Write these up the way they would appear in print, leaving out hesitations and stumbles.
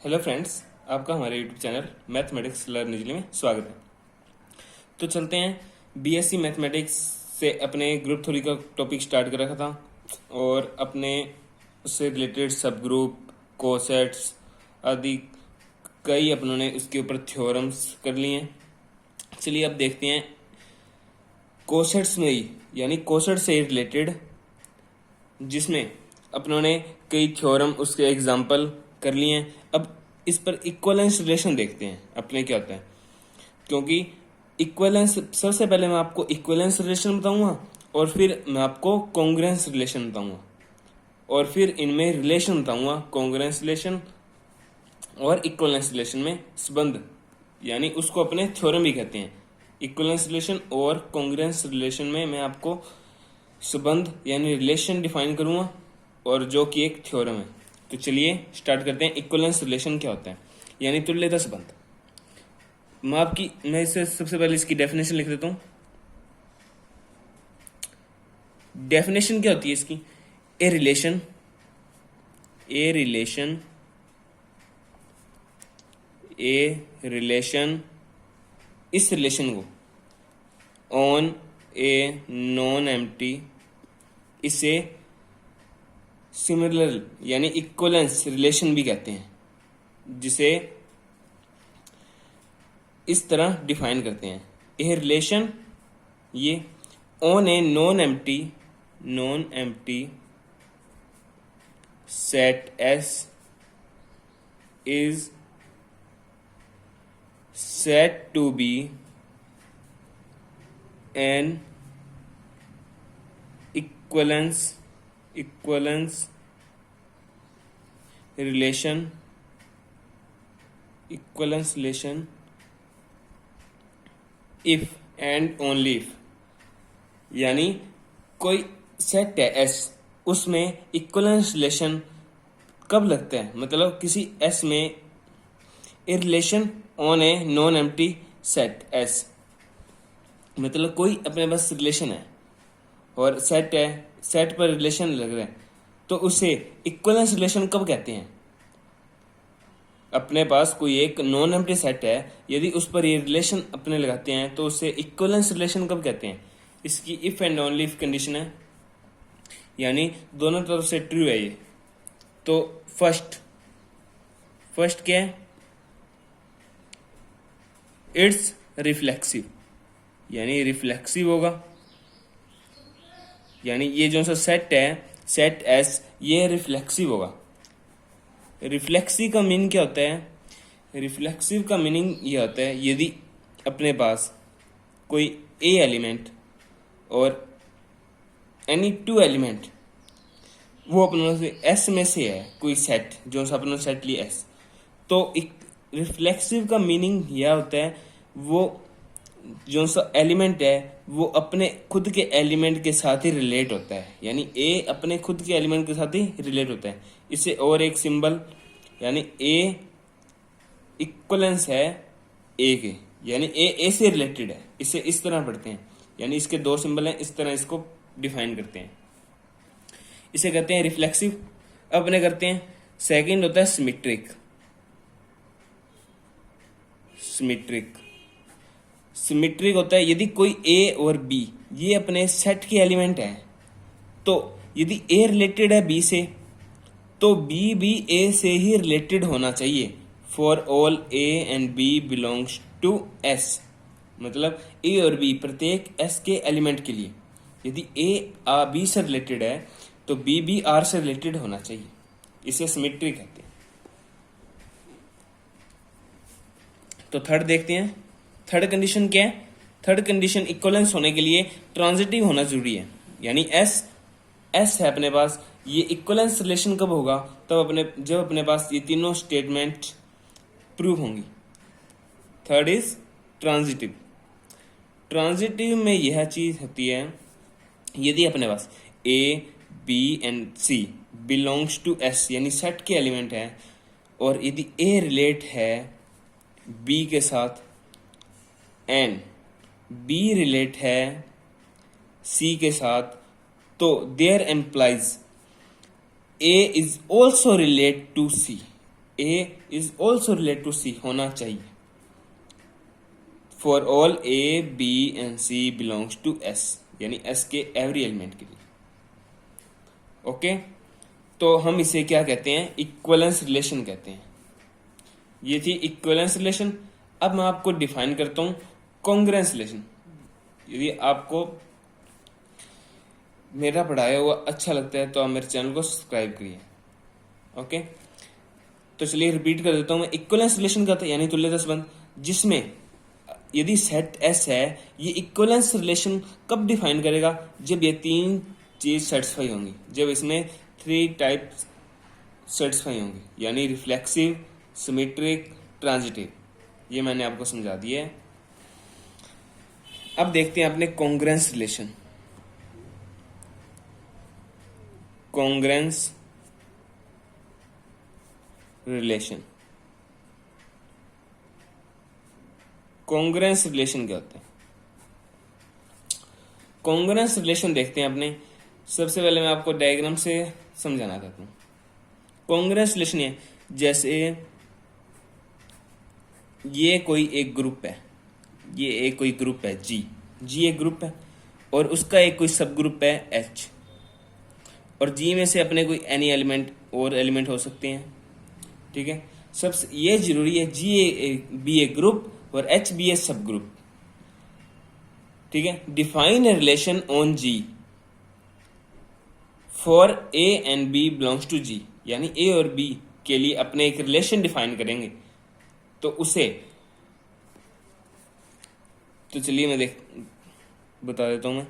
Hello friends, आपका हमारे YouTube channel mathematics learn easily में स्वागत है। तो चलते हैं, बीएससी मैथमेटिक्स से अपने ग्रुप थ्योरी का टॉपिक स्टार्ट कर रखा था और अपने उससे रिलेटेड सब ग्रुप कोसेट्स आदि कई अपनों ने उसके ऊपर थ्योरम्स कर लिए हैं। चलिए अब देखते हैं कोसेट्स में ही, यानी कोसेट से रिलेटेड, जिसमें अपनों ने कई थ्योरम उसके एग्जाम्पल कर लिए हैं। अब इस पर इक्वलेंस रिलेशन देखते हैं अपने क्या होता है, क्योंकि इक्वलेंस सबसे पहले मैं आपको इक्वलेंस रिलेशन बताऊंगा और फिर मैं आपको कॉन्ग्रुएंस रिलेशन बताऊंगा और फिर इनमें रिलेशन बताऊंगा, कॉन्ग्रुएंस रिलेशन और इक्वलेंस रिलेशन में संबंध, यानी उसको अपने थ्योरम भी कहते हैं। इक्वलेंस रिलेशन और कॉन्ग्रुएंस रिलेशन में मैं आपको संबंध यानी रिलेशन डिफाइन करूंगा और जो कि एक थ्योरम है। तो चलिए स्टार्ट करते हैं। इक्वलेंस रिलेशन क्या होता है, यानी तुल्यता संबंध। मैं इसे सबसे पहले इसकी डेफिनेशन लिख देता हूं। डेफिनेशन क्या होती है इसकी? ए रिलेशन इस रिलेशन को ऑन ए नॉन एम्प्टी, इसे सिमिलर यानी इक्वलेंस रिलेशन भी कहते हैं, जिसे इस तरह डिफाइन करते हैं। यह रिलेशन ये on a non empty set S is said to be an equivalence relation if and only if, यानी कोई सेट है एस, उसमें इक्वलेंस रिलेशन कब लगता है, मतलब किसी एस में a relation on a non empty set S, मतलब कोई अपने पास रिलेशन है और सेट है, सेट पर रिलेशन लग रहा है, तो उसे इक्वलेंस रिलेशन कब कहते हैं? अपने पास कोई एक नॉन एम्प्टी सेट है, यदि उस पर ये रिलेशन अपने लगाते हैं तो उसे इक्वलेंस रिलेशन कब कहते हैं? इसकी if and only if condition है, यानी दोनों तरफ से ट्रू है ये। तो फर्स्ट क्या है? इट्स रिफ्लेक्सिव, यानी रिफ्लेक्सिव होगा, यानी ये जो सा सेट है, सेट एस, ये रिफ्लेक्सिव होगा। रिफ्लेक्सिव का मीनिंग क्या होता है? रिफ्लेक्सिव का मीनिंग ये होता है, यदि अपने पास कोई ए एलिमेंट और एनी टू एलिमेंट, वो अपने से एस में से है कोई सेट, जो सा अपने सेट लिया एस, तो रिफ्लेक्सिव का मीनिंग यह होता है, वो जो सा एलिमेंट है वो अपने खुद के एलिमेंट के साथ ही रिलेट होता है, यानी ए अपने खुद के एलिमेंट के साथ ही रिलेट होता है। इसे और एक सिंबल, यानी ए इक्वलेंस है ए के, यानी ए से रिलेटेड है, इसे इस तरह पढ़ते हैं, यानी इसके दो सिंबल हैं, इस तरह इसको डिफाइन करते हैं। इसे कहते हैं रिफ्लेक्सिव। अपने करते हैं सेकंड होता है सिमिट्रिक होता है, यदि कोई ए और बी ये अपने सेट के एलिमेंट है, तो यदि ए रिलेटेड है बी से, तो बी भी ए से ही रिलेटेड होना चाहिए। For all A and B belongs to S, मतलब ए और बी प्रत्येक एस के एलिमेंट के लिए यदि ए बी से रिलेटेड है तो बी भी आर से रिलेटेड होना चाहिए। इसे सिमिट्रिक कहते हैं। तो थर्ड देखते हैं। थर्ड कंडीशन क्या है? थर्ड कंडीशन इक्वलेंस होने के लिए ट्रांजिटिव होना जरूरी है, यानी एस है अपने पास, ये इक्वलेंस रिलेशन कब होगा? तब जब अपने पास ये तीनों स्टेटमेंट प्रूव होंगी। Third is transitive. ट्रांजिटिव में यह चीज होती है, यदि अपने पास A B and C belongs to S, यानी सेट के एलिमेंट है, और यदि ए रिलेट है बी के साथ एंड बी रिलेट है सी के साथ, तो there implies A is also relate to C, A is also related to C होना चाहिए। For all A B and C belongs to S, यानी एस के एवरी एलिमेंट के लिए। ओके, तो हम इसे क्या कहते हैं, इक्विवेलेंस रिलेशन कहते हैं। ये थी इक्विवेलेंस रिलेशन। अब मैं आपको डिफाइन करता हूं कॉन्ग्रुएंस रिलेशन। यदि आपको मेरा पढ़ाया हुआ अच्छा लगता है तो आप मेरे चैनल को सब्सक्राइब करिए। ओके, तो चलिए रिपीट कर देता हूं मैं। इक्विवेलेंस रिलेशन का यानी तुल्यता संबंध, जिसमें यदि सेट एस है, ये इक्विवेलेंस रिलेशन कब डिफाइन करेगा, जब ये तीन चीज सेटिस्फाई होंगी, जब इसमें थ्री टाइप सेटिस्फाई होंगी, यानी रिफ्लेक्सिव, सिमेट्रिक, ट्रांजिटिव। ये मैंने आपको समझा दिया है। अब देखते हैं अपने congruence relation. Congruence relation, congruence relation क्या होता है? कॉन्ग्रुएंस रिलेशन देखते हैं अपने। सबसे पहले मैं आपको डायग्राम से समझाना चाहता हूं। कॉन्ग्रुएंस रिलेशन है जैसे ये कोई एक ग्रुप है, ये एक कोई ग्रुप है जी एक ग्रुप है, और उसका एक कोई सब ग्रुप है एच, और जी में से अपने कोई एनी एलिमेंट और एलिमेंट हो सकते हैं। ठीक है, सबसे ये जरूरी है जी बी ए ग्रुप और H be a subgroup. ठीक है, define a relation on G for A and B belongs to G, यानी ए और बी के लिए अपने एक रिलेशन डिफाइन करेंगे तो उसे, तो चलिए मैं बता देता हूं मैं।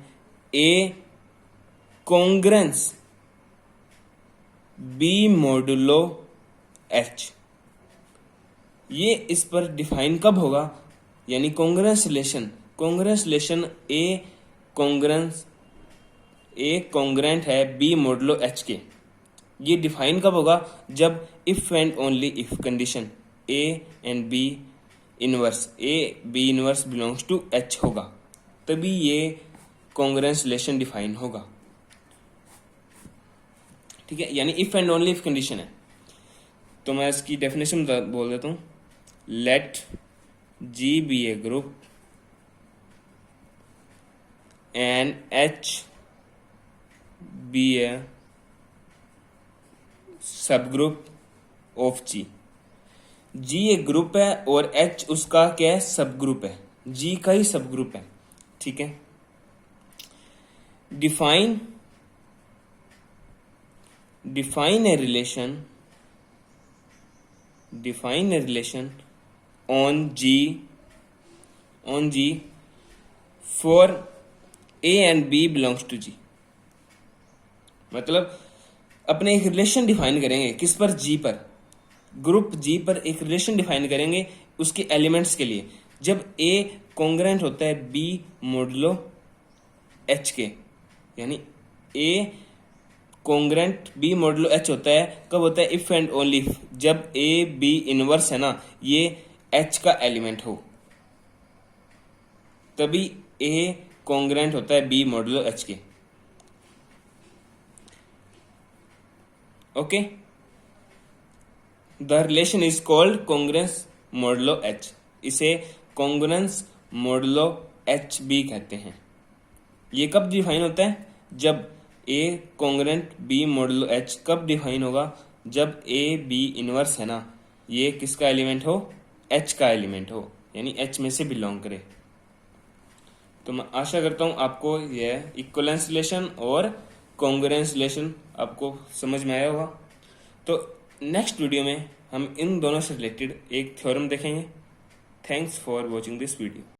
A congruence B modulo H, ये इस पर डिफाइन कब होगा, यानी कॉन्ग्रुएंस रिलेशन ए कॉन्ग्रुएंट है बी मॉडुलो एच के। ये डिफाइन कब होगा, जब if and only if condition A and B inverse belongs to H होगा, तभी ये कॉन्ग्रुएंस रिलेशन डिफाइन होगा। ठीक है, यानी if and only if condition है। तो मैं इसकी डेफिनेशन बोल देता हूं। Let G be a group and H be a subgroup of जी एक ग्रुप है और एच उसका क्या है, सब ग्रुप है, जी का ही सब ग्रुप है। ठीक है, define a relation on G for A and B belongs to G. मतलब अपने एक रिलेशन डिफाइन करेंगे किस पर, जी पर, ग्रुप जी पर एक रिलेशन डिफाइन करेंगे उसके एलिमेंट्स के लिए, जब ए कॉन्ग्रुएंट होता है बी मॉडुलो एच के, यानी ए कॉन्ग्रुएंट बी मॉडुलो एच होता है कब होता है, इफ एंड ओनली इफ, जब ए बी इनवर्स है ना, ये एच का एलिमेंट हो, तभी ए कॉन्ग्रुएंट होता है बी मॉडुलो एच के। Okay, the relation is called congruence modulo H. इसे कॉन्ग्रुएंस मॉडुलो एच बी कहते हैं। ये कब डिफाइन होता है, जब ए कॉन्ग्रुएंट बी मॉडुलो एच कब डिफाइन होगा, जब ए बी इनवर्स है ना, ये किसका एलिमेंट हो, एच का एलिमेंट हो, यानी एच में से बिलोंग करे। तो मैं आशा करता हूं आपको यह इक्विवेलेंस रिलेशन और कॉन्ग्रुएंस रिलेशन आपको समझ में आया होगा। तो नेक्स्ट वीडियो में हम इन दोनों से रिलेटेड एक थ्योरम देखेंगे। Thanks for watching this video.